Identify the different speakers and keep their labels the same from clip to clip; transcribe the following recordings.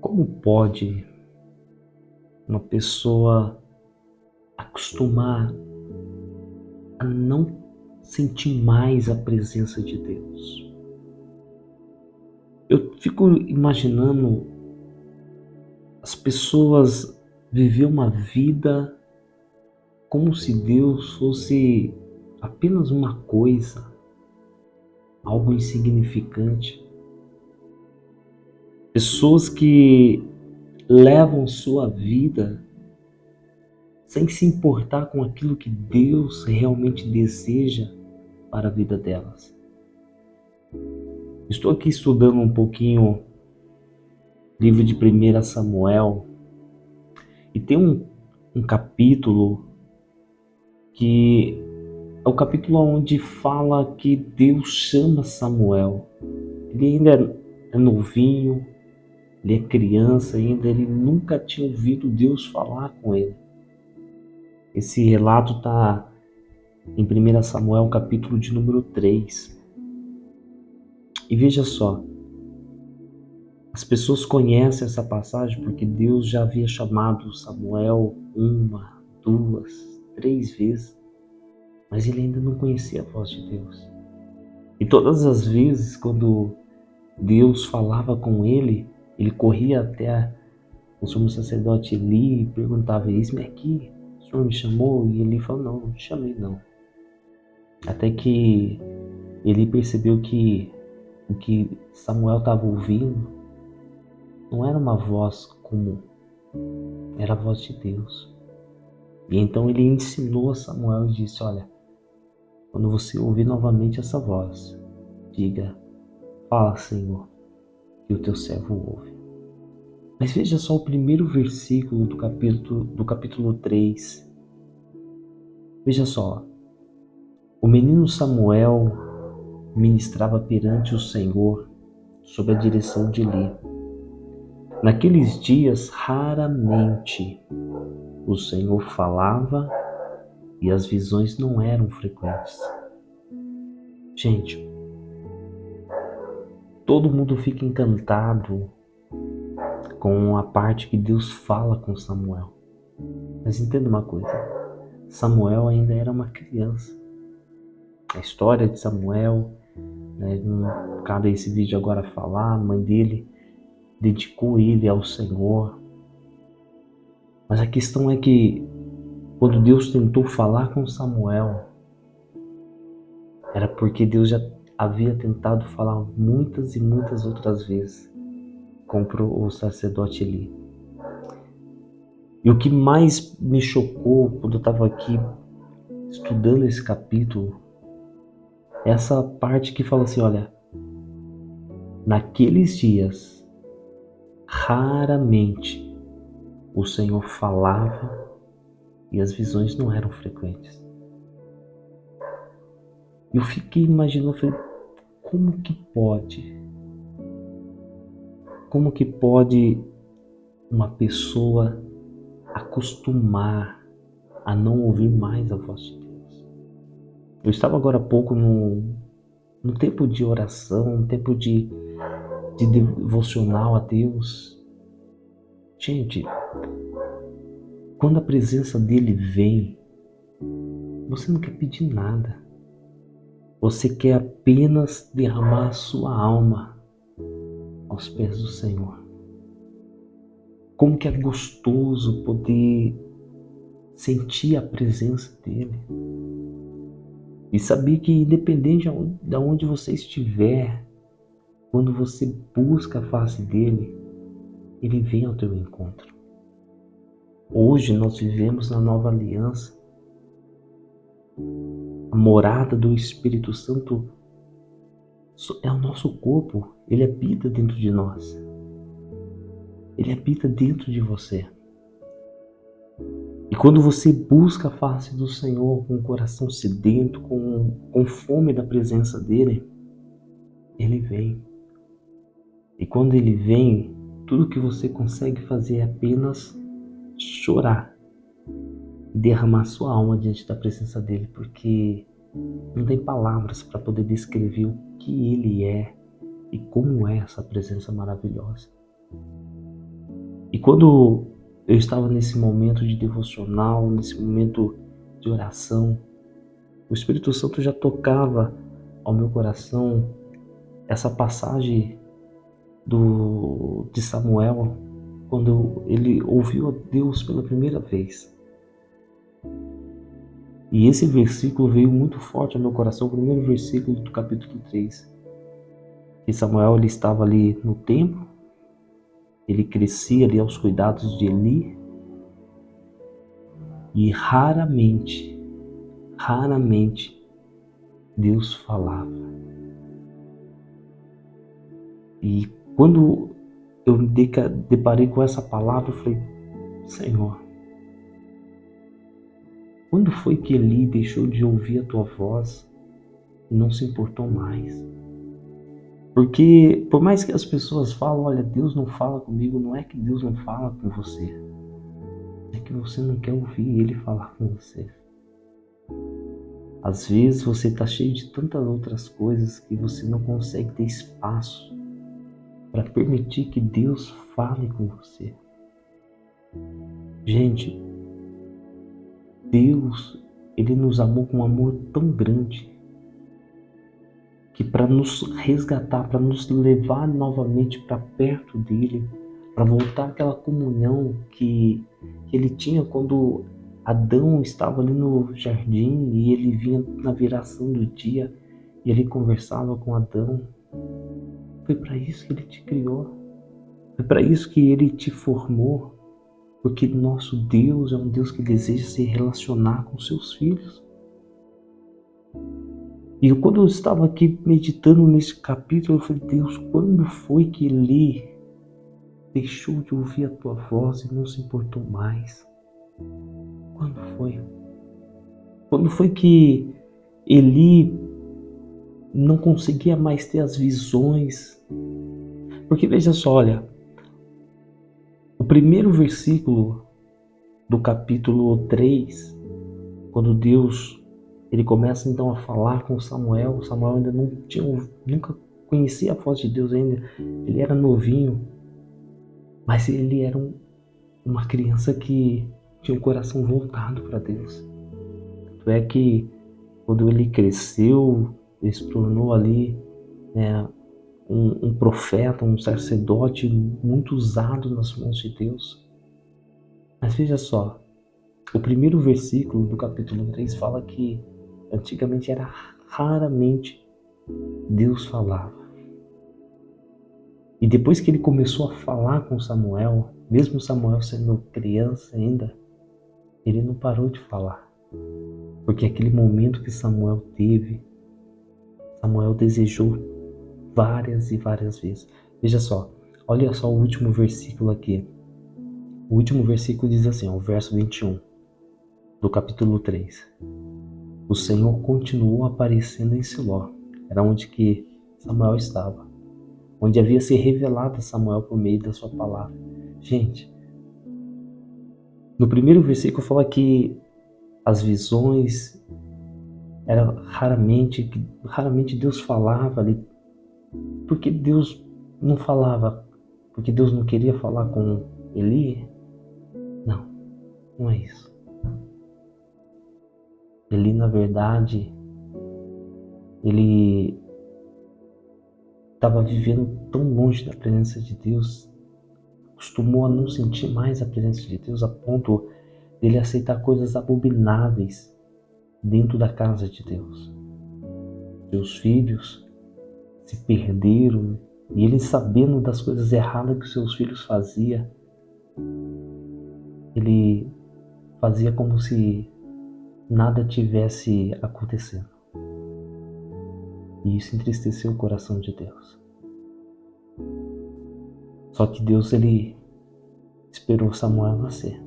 Speaker 1: Como pode uma pessoa acostumar a não sentir mais a presença de Deus? Eu fico imaginando as pessoas viver uma vida como se Deus fosse apenas uma coisa, algo insignificante. Pessoas que levam sua vida sem se importar com aquilo que Deus realmente deseja para a vida delas. Estou aqui estudando um pouquinho o livro de 1 Samuel e tem um capítulo que é o capítulo onde fala que Deus chama Samuel. Ele ainda é novinho, ele é criança ainda, ele nunca tinha ouvido Deus falar com ele. Esse relato está em 1 Samuel, capítulo de número 3. E veja só, as pessoas conhecem essa passagem porque Deus já havia chamado Samuel 1, 2, 3 vezes, mas ele ainda não conhecia a voz de Deus. E todas as vezes quando Deus falava com ele, ele corria até o sumo sacerdote Eli e perguntava: eis-me aqui, o Senhor me chamou? E Eli falou: não te chamei não. Até que Eli percebeu que o que Samuel estava ouvindo não era uma voz comum, era a voz de Deus. E então ele ensinou a Samuel e disse: olha, quando você ouvir novamente essa voz, diga: fala, Senhor, que o teu servo ouve. Mas veja só o primeiro versículo do capítulo 3. Veja só, o menino Samuel ministrava perante o Senhor sob a direção de Eli. Naqueles dias, raramente o Senhor falava e as visões não eram frequentes. Gente, todo mundo fica encantado com a parte que Deus fala com Samuel. Mas entenda uma coisa, Samuel ainda era uma criança. A história de Samuel, não cabe esse vídeo agora falar, a mãe dele dedicou ele ao Senhor. Mas a questão é que quando Deus tentou falar com Samuel, era porque Deus já havia tentado falar muitas e muitas outras vezes com o sacerdote Eli. E o que mais me chocou quando eu estava aqui estudando esse capítulo é essa parte que fala assim: olha, naqueles dias, raramente o Senhor falava e as visões não eram frequentes. Eu fiquei imaginando, falei, como que pode? Como que pode uma pessoa acostumar a não ouvir mais a voz de Deus? Eu estava agora há pouco no tempo de oração, no tempo de devocional a Deus. Gente, quando a presença dele vem, você não quer pedir nada. Você quer apenas derramar a sua alma aos pés do Senhor. Como que é gostoso poder sentir a presença dele. E saber que independente de onde você estiver, quando você busca a face dele, ele vem ao teu encontro. Hoje nós vivemos na nova aliança. A morada do Espírito Santo é o nosso corpo. Ele habita dentro de nós. Ele habita dentro de você. E quando você busca a face do Senhor com o coração sedento, com fome da presença dele, ele vem. E quando ele vem, tudo que você consegue fazer é apenas chorar e derramar sua alma diante da presença dele, porque não tem palavras para poder descrever o que ele é e como é essa presença maravilhosa. quando eu estava nesse momento de devocional, nesse momento de oração, o Espírito Santo já tocava ao meu coração essa passagem de Samuel, quando ele ouviu a Deus pela primeira vez. E esse versículo veio muito forte ao meu coração, o primeiro versículo do capítulo 3. Que Samuel ele estava ali no templo, ele crescia ali aos cuidados de Eli, e raramente Deus falava. E quando eu me deparei com essa palavra, eu falei, Senhor, quando foi que Eli deixou de ouvir a tua voz e não se importou mais? Porque por mais que as pessoas falam, olha, Deus não fala comigo, não é que Deus não fala com você. É que você não quer ouvir Ele falar com você. Às vezes você está cheio de tantas outras coisas que você não consegue ter espaço para permitir que Deus fale com você. Gente, Deus, Ele nos amou com um amor tão grande que para nos resgatar, para nos levar novamente para perto dele, para voltar àquela comunhão que ele tinha quando Adão estava ali no jardim e ele vinha na viração do dia e ele conversava com Adão. Foi para isso que ele te criou, foi para isso que ele te formou, porque nosso Deus é um Deus que deseja se relacionar com seus filhos. E quando eu estava aqui meditando nesse capítulo, eu falei, Deus, quando foi que Eli deixou de ouvir a tua voz e não se importou mais? Quando foi? Quando foi que Eli não conseguia mais ter as visões? Porque veja só, olha, o primeiro versículo do capítulo 3, quando Deus ele começa então a falar com Samuel ainda nunca conhecia a voz de Deus ainda, ele era novinho, mas ele era uma criança que tinha o coração voltado para Deus. Tanto é que quando ele cresceu, ele se tornou ali um profeta, um sacerdote muito usado nas mãos de Deus. Mas veja só, o primeiro versículo do capítulo 3 fala que antigamente era raramente Deus falava. E depois que ele começou a falar com Samuel, mesmo Samuel sendo criança ainda, ele não parou de falar. Porque aquele momento que Samuel teve, Samuel desejou várias e várias vezes. Veja só, olha só o último versículo aqui. O último versículo diz assim, o verso 21 do capítulo 3. O Senhor continuou aparecendo em Siló, era onde que Samuel estava, onde havia se revelado a Samuel por meio da sua palavra. Gente, no primeiro versículo fala que as visões era raramente Deus falava ali. Por que Deus não falava? Porque Deus não queria falar com Eli? Não, não é isso. Eli, na verdade, ele estava vivendo tão longe da presença de Deus, acostumou a não sentir mais a presença de Deus a ponto dele aceitar coisas abomináveis dentro da casa de Deus. Seus filhos se perderam e ele, sabendo das coisas erradas que seus filhos faziam, ele fazia como se nada tivesse acontecendo. E isso entristeceu o coração de Deus. Só que Deus, ele esperou Samuel nascer.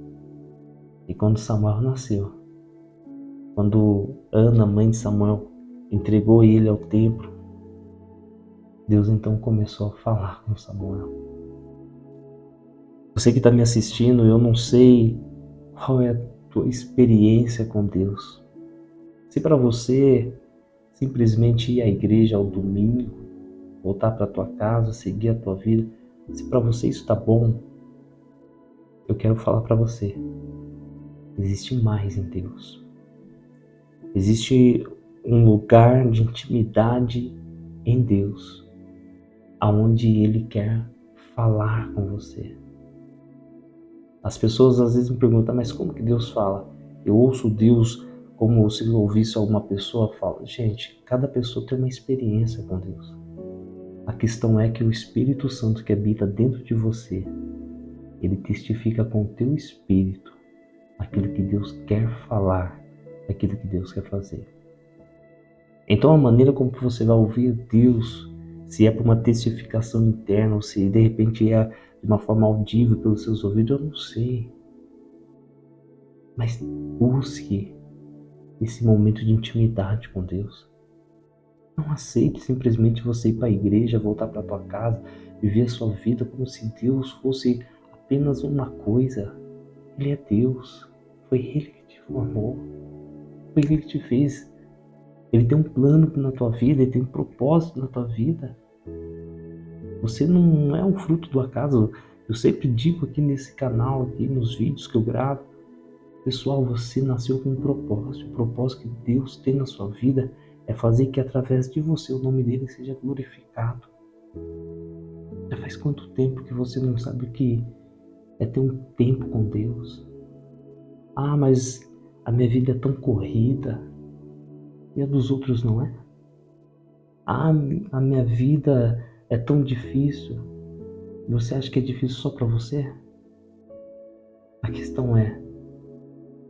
Speaker 1: E quando Samuel nasceu, quando Ana, mãe de Samuel, entregou ele ao templo, Deus então começou a falar com Samuel. Você que está me assistindo, eu não sei qual é a tua experiência com Deus. Se para você simplesmente ir à igreja ao domingo, voltar para tua casa, seguir a tua vida, se para você isso está bom, eu quero falar para você, existe mais em Deus. Existe um lugar de intimidade em Deus, aonde Ele quer falar com você. As pessoas às vezes me perguntam, mas como que Deus fala? Eu ouço Deus como se eu ouvisse alguma pessoa falar. Gente, cada pessoa tem uma experiência com Deus. A questão é que o Espírito Santo que habita dentro de você, ele testifica com o teu espírito aquilo que Deus quer falar, aquilo que Deus quer fazer. Então a maneira como você vai ouvir Deus, se é por uma testificação interna ou se de repente é de uma forma audível pelos seus ouvidos, eu não sei. Mas busque esse momento de intimidade com Deus. Não aceite simplesmente você ir para a igreja, voltar para a tua casa, viver a sua vida como se Deus fosse apenas uma coisa. Ele é Deus. Foi Ele que te formou. Foi Ele que te fez. Ele tem um plano na tua vida, Ele tem um propósito na tua vida. Você não é um fruto do acaso. Eu sempre digo aqui nesse canal, aqui nos vídeos que eu gravo, pessoal, você nasceu com um propósito. O propósito que Deus tem na sua vida é fazer que através de você o nome dele seja glorificado. Já faz quanto tempo que você não sabe o que é ter um tempo com Deus? Ah, mas a minha vida é tão corrida e a dos outros não é? Ah, a minha vida é tão difícil. Você acha que é difícil só para você? A questão é,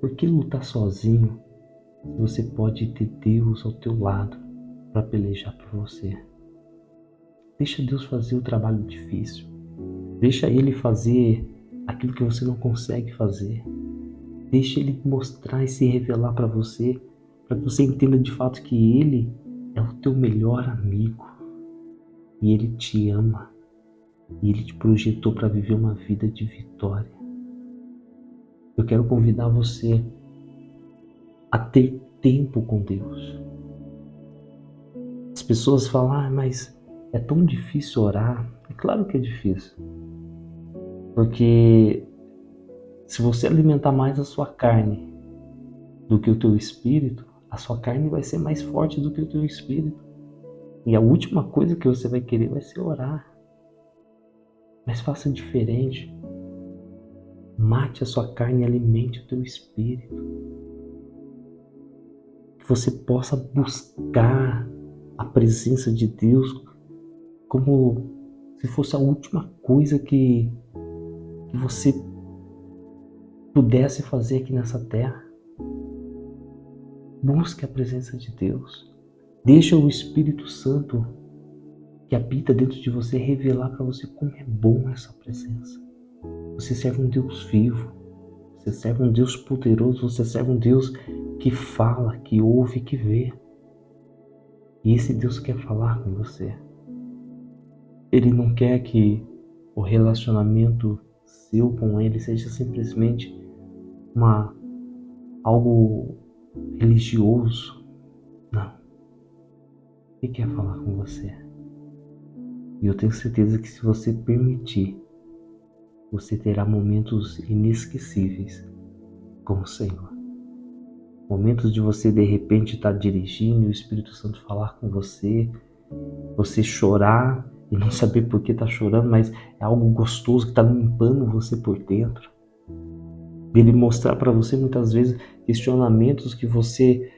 Speaker 1: por que lutar sozinho se você pode ter Deus ao teu lado para pelejar por você? Deixa Deus fazer o trabalho difícil. Deixa Ele fazer aquilo que você não consegue fazer. Deixa Ele mostrar e se revelar para você que você entenda de fato que Ele é o teu melhor amigo. E Ele te ama. E Ele te projetou para viver uma vida de vitória. Eu quero convidar você a ter tempo com Deus. As pessoas falam, mas é tão difícil orar. É claro que é difícil. Porque se você alimentar mais a sua carne do que o teu espírito, a sua carne vai ser mais forte do que o teu espírito. E a última coisa que você vai querer vai ser orar. Mas faça diferente. Mate a sua carne e alimente o teu espírito. Que você possa buscar a presença de Deus como se fosse a última coisa que você pudesse fazer aqui nessa terra. Busque a presença de Deus. Deixa o Espírito Santo que habita dentro de você revelar para você como é bom essa presença. Você serve um Deus vivo. Você serve um Deus poderoso. Você serve um Deus que fala, que ouve, que vê. E esse Deus quer falar com você. Ele não quer que o relacionamento seu com Ele seja simplesmente algo religioso. Não. Ele quer falar com você. E eu tenho certeza que se você permitir, você terá momentos inesquecíveis com o Senhor. Momentos de você de repente estar dirigindo e o Espírito Santo falar com você, você chorar e não saber por que está chorando, mas é algo gostoso que está limpando você por dentro. Ele mostrar para você muitas vezes questionamentos que você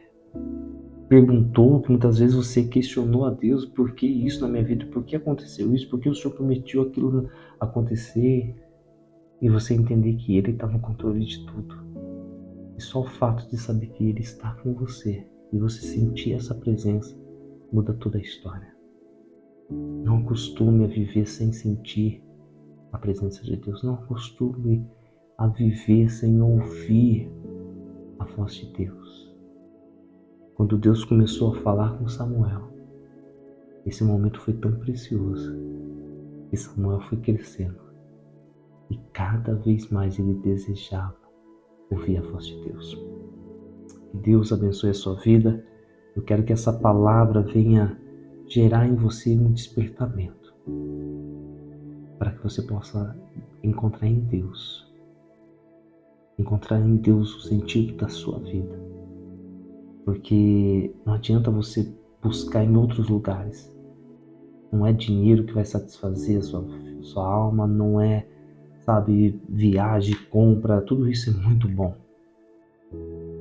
Speaker 1: perguntou, que muitas vezes você questionou a Deus, por que isso na minha vida, por que aconteceu isso, por que o Senhor permitiu aquilo acontecer, e você entender que Ele está no controle de tudo. E só o fato de saber que Ele está com você, e você sentir essa presença, muda toda a história. Não acostume a viver sem sentir a presença de Deus, não acostume a viver sem ouvir a voz de Deus. Quando Deus começou a falar com Samuel, esse momento foi tão precioso que Samuel foi crescendo e cada vez mais ele desejava ouvir a voz de Deus. Que Deus abençoe a sua vida. Eu quero que essa palavra venha gerar em você um despertamento para que você possa encontrar em Deus encontrar em Deus o sentido da sua vida. Porque não adianta você buscar em outros lugares. Não é dinheiro que vai satisfazer a sua alma, não é, sabe, viagem, compra, tudo isso é muito bom.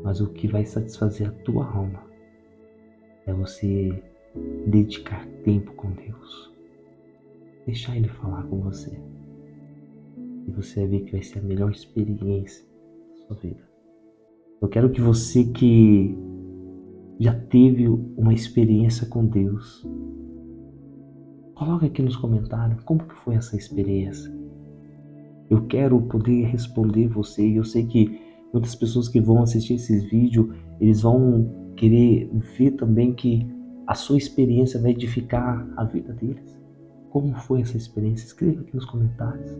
Speaker 1: Mas o que vai satisfazer a tua alma é você dedicar tempo com Deus. Deixar Ele falar com você. E você vai ver que vai ser a melhor experiência da sua vida. Eu quero que você que já teve uma experiência com Deus, coloque aqui nos comentários como que foi essa experiência. Eu quero poder responder você. Eu sei que muitas pessoas que vão assistir esses vídeos, eles vão querer ver também que a sua experiência vai edificar a vida deles. Como foi essa experiência? Escreva aqui nos comentários.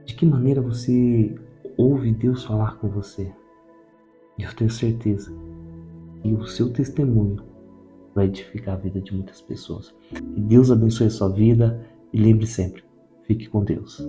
Speaker 1: De que maneira você ouve Deus falar com você? E eu tenho certeza que o seu testemunho vai edificar a vida de muitas pessoas. Que Deus abençoe a sua vida e lembre sempre, fique com Deus.